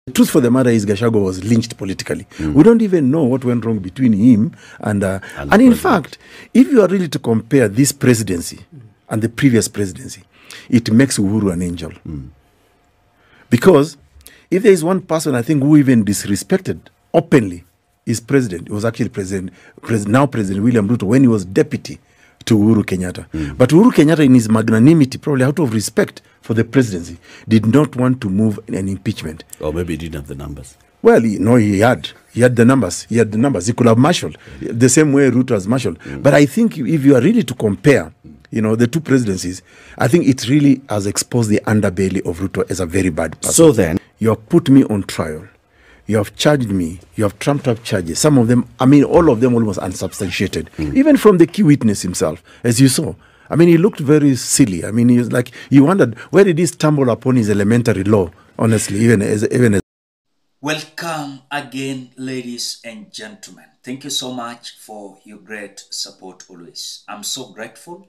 The truth for the matter is Gachagua was lynched politically. We don't even know what went wrong between him and in fact, if you are really to compare this presidency and the previous presidency, it makes Uhuru an angel. Because if there is one person, I think, who even disrespected openly his president, it was actually now President William Ruto when he was deputy to Uhuru Kenyatta. But Uhuru Kenyatta, in his magnanimity, probably out of respect for the presidency, did not want to move an impeachment. Or maybe he didn't have the numbers. Well, he had the numbers. He had the numbers. He could have marshaled the same way Ruto has marshaled. But I think if you are really to compare, the two presidencies, I think it really has exposed the underbelly of Ruto as a very bad person. So then, you have put me on trial. You have charged me. You have trumped up charges. Some of them, all of them almost unsubstantiated. Even from the key witness himself, as you saw. He looked very silly. He was like, you wondered, where did he stumble upon his elementary law, honestly, even as. Welcome again, ladies and gentlemen. Thank you so much for your great support always. I'm so grateful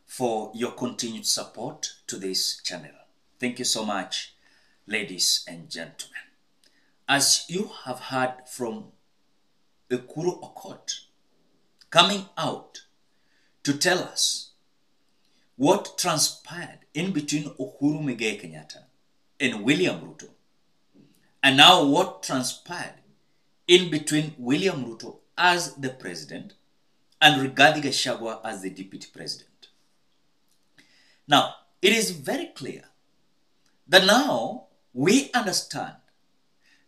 for your continued support to this channel. Thank you so much, ladies and gentlemen. As you have heard from Ekuru Aukot coming out to tell us what transpired in between Uhuru Kenyatta and William Ruto, and now what transpired in between William Ruto as the president and Rigathi Gachagua as the deputy president. Now, it is very clear that now we understand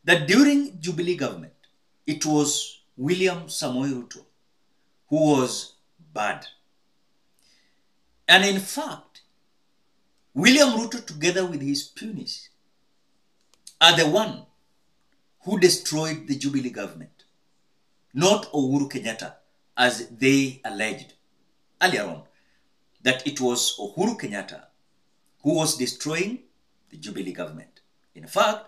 that during Jubilee government, it was William Samoei Ruto who was bad. And in fact, William Ruto, together with his punies, are the one who destroyed the Jubilee government, not Uhuru Kenyatta, as they alleged earlier on, that it was Uhuru Kenyatta who was destroying the Jubilee government. In fact,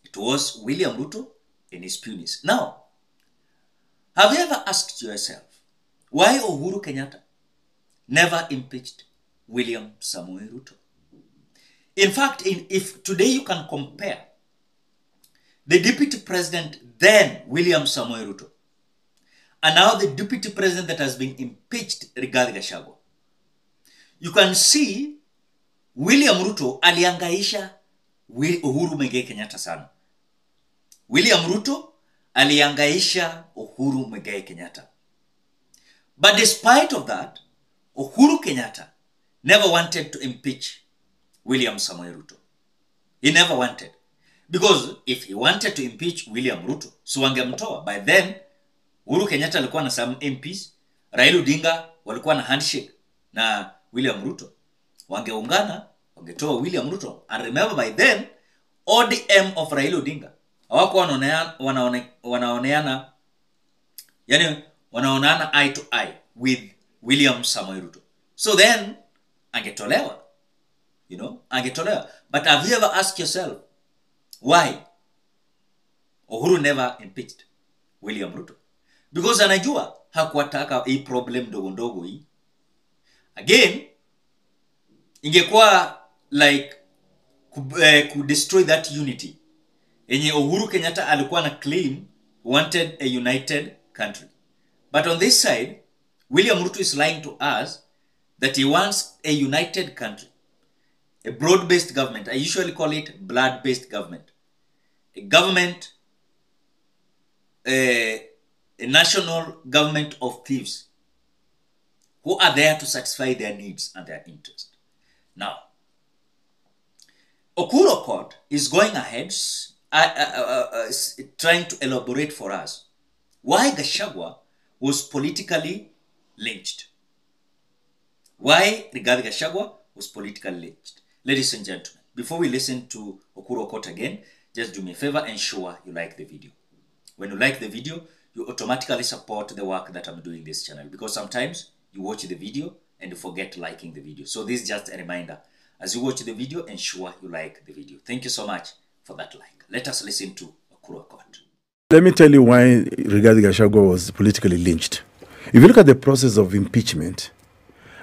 it was William Ruto and his punies. Now, have you ever asked yourself why Uhuru Kenyatta never impeached William Samoei Ruto? In fact, if today you can compare the deputy president then, William Samoei Ruto, and now the deputy president that has been impeached, Rigathi Gachagua, you can see William Ruto aliangaisha Uhuru Kenyatta sana. William Ruto aliangaisha Uhuru Kenyatta. But despite of that, Uhuru Kenyatta never wanted to impeach William Samoei Ruto. He never wanted. Because if he wanted to impeach William Ruto, so wangemtoa. By then, Uhuru Kenyatta alikuwa na some MPs, Raila Odinga walikuwa na handshake na William Ruto. Wangeungana, wangetoa William Ruto. And remember by then, ODM of Raila Odinga hawakuwa wanaoneana, yani wanaonana eye to eye with William Samoei Ruto. So then, angetolewa. Angetolewa. But have you ever asked yourself, why Uhuru never impeached William Ruto? Because anajua hakuwataka hii problem ndogo hii. Again, ingekuwa like could destroy that unity. Enye Uhuru Kenyatta alikuwa na claim wanted a united country. But on this side, William Ruto is lying to us that he wants a united country. A broad-based government. I usually call it blood-based government. A government, a national government of thieves who are there to satisfy their needs and their interests. Now, Ekuru Aukot is going ahead trying to elaborate for us why Gachagua was politically lynched. Why Rigathi Gachagua was politically lynched. Ladies and gentlemen, before we listen to Ekuru Aukot again, just do me a favor and ensure you like the video. When you like the video, you automatically support the work that I'm doing in this channel, because sometimes you watch the video and you forget liking the video. So this is just a reminder. As you watch the video, ensure you like the video. Thank you so much for that like. Let us listen to Ekuru Aukot. Let me tell you why Rigathi Gachagua was politically lynched. If you look at the process of impeachment,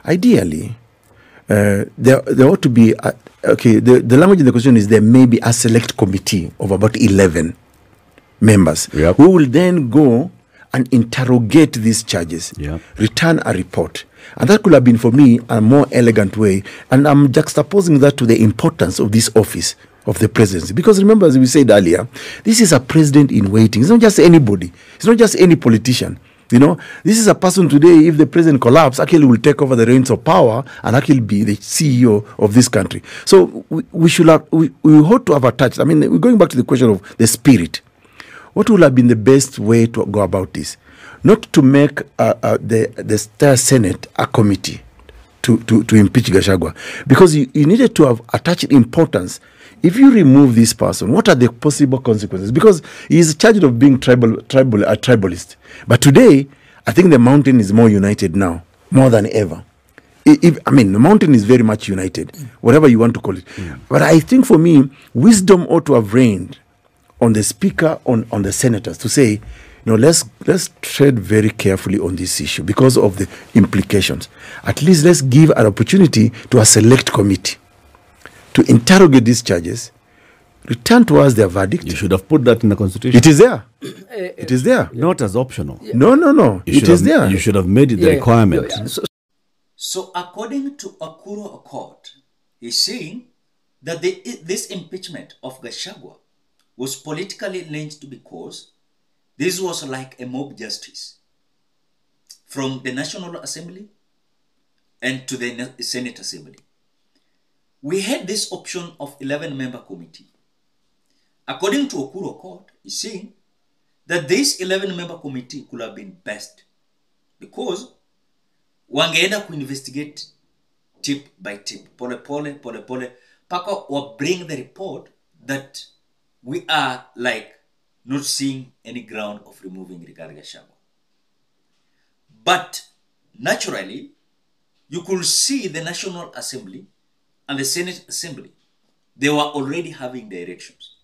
ideally, there ought to be, okay, the language in the question is there may be a select committee of about 11 members who will then go and interrogate these charges, return a report. And that could have been, for me, a more elegant way. And I'm juxtaposing that to the importance of this office of the presidency. Because remember, as we said earlier, this is a president in waiting. It's not just anybody. It's not just any politician. You know, this is a person today, if the president collapses, actually will take over the reins of power and actually be the CEO of this country. So we should have, we ought to have attached, I mean, we're going back to the question of the spirit. What would have been the best way to go about this? Not to make the Senate a committee to impeach Gachagua, because you needed to have attached importance. If you remove this person, what are the possible consequences? Because he is charged of being a tribalist. But today, I think the mountain is more united now, more than ever. I mean, the mountain is very much united, whatever you want to call it. But I think for me, wisdom ought to have reigned on the speaker, on the senators, to say, you know, let's tread very carefully on this issue because of the implications. At least let's give an opportunity to a select committee to interrogate these charges, return to us their verdict. You should have put that in the Constitution. It is there. It is there. Not as optional. No. It is there. You should have made it the requirement. So according to Ekuru Aukot, he's saying that this impeachment of Gachagua was politically linked because this was like a mob justice from the National Assembly and to the Senate Assembly. We had this option of 11-member committee. According to Ekuru Aukot, he's saying that this 11-member committee could have been best because wangeenda investigate tip by tip, pole, paka or bring the report that we are like not seeing any ground of removing Rigathi Gachagua. But naturally, you could see the National Assembly and the Senate Assembly, they were already having directions.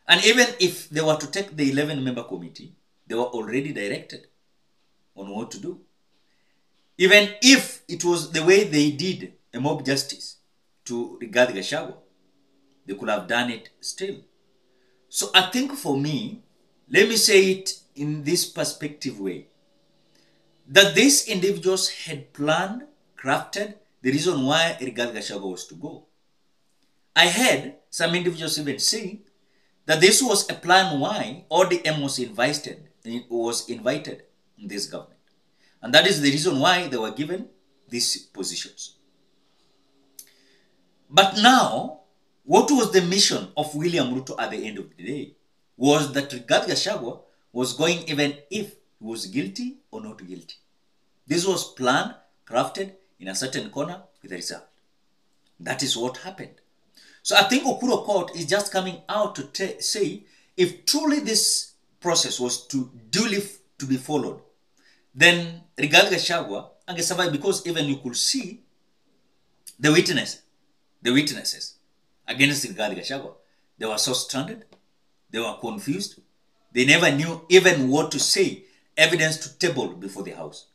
And even if they were to take the 11-member committee, they were already directed on what to do. Even if it was the way they did a mob justice to Rigathi Gachagua, they could have done it still. So I think for me, let me say it in this perspective way, that these individuals had planned, crafted the reason why Rigathi Gachagua was to go. I heard some individuals even saying that this was a plan why ODM was invited in this government. And that is the reason why they were given these positions. But now, what was the mission of William Ruto at the end of the day? Was that Rigathi Gachagua was going even if he was guilty or not guilty. This was planned, crafted in a certain corner with a result. That is what happened. So I think Ekuru Aukot is just coming out to say if truly this process was to duly to be followed, then Rigathi Gachagua and survive, because even you could see the witnesses against Rigathi Gachagua. They were so stranded, they were confused, they never knew even what to say, evidence to table before the house.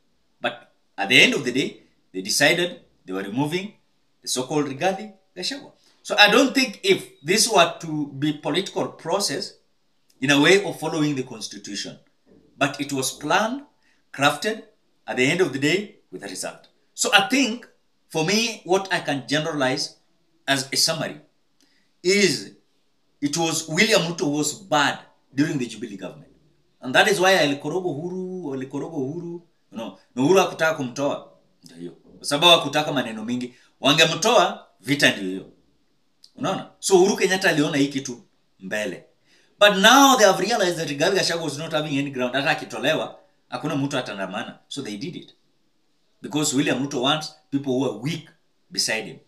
But at the end of the day, they decided they were removing the so-called Rigathi Gachagua. So I don't think if this were to be political process in a way of following the constitution, but it was planned, crafted, at the end of the day with a result. So I think for me, what I can generalize as a summary is it was William Ruto was bad during the Jubilee government. And that is why alikorogo Uhuru, you know, Uhuru hakutaka kumtoa. Ndio hiyo. Kwa sababu hakutaka maneno mingi, wangemtoa vita ndio hiyo. Unaona? So Uhuru Kenyatta aliona hii kitu mbele. But now they have realized that Rigathi Gachagua was not having any ground. Hata akitolewa, hakuna mtu atandamana. So they did it. Because William Ruto wants people who are weak beside him.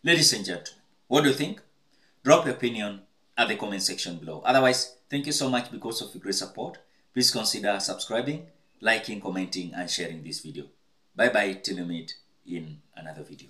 Ladies and gentlemen, what do you think? Drop your opinion at the comment section below. Otherwise, thank you so much because of your great support. Please consider subscribing, liking, commenting, and sharing this video. Bye-bye till we meet in another video.